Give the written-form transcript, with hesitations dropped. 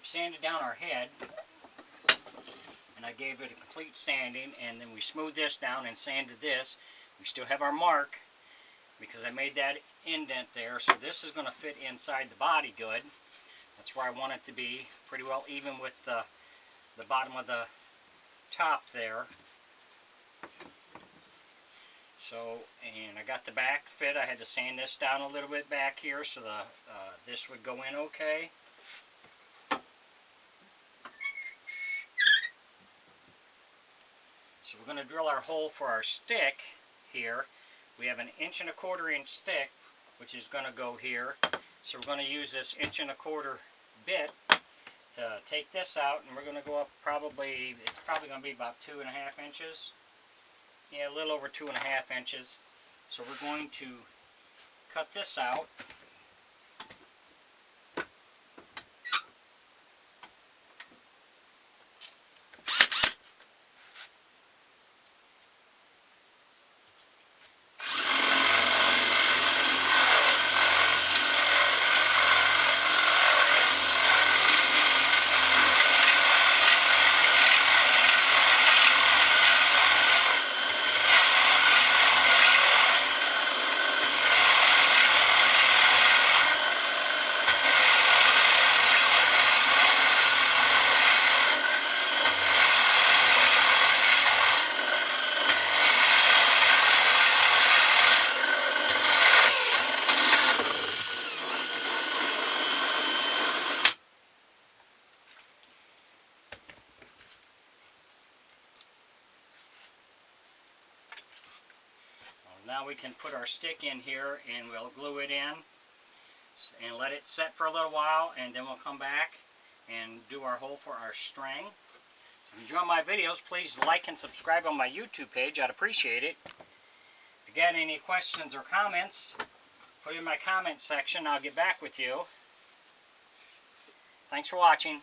we've sanded down our head, and I gave it a complete sanding, and then we smoothed this down and sanded this. We still have our mark because I made that indent there, so this is going to fit inside the body good. That's where I want it to be, pretty well even with the bottom of the top there. So, and I got the back fit. I had to sand this down a little bit back here so this would go in okay. So we're going to drill our hole for our stick here. We have an 1¼ inch stick, which is going to go here. So we're going to use this 1¼ bit to take this out, and we're going to go up probably, it's probably going to be about 2½ inches. Yeah, a little over 2½ inches. So we're going to cut this out. Now we can put our stick in here and we'll glue it in and let it set for a little while, and then we'll come back and do our hole for our string. If you enjoy my videos, please like and subscribe on my YouTube page. I'd appreciate it. If you got any questions or comments, put it in my comment section. I'll get back with you. Thanks for watching.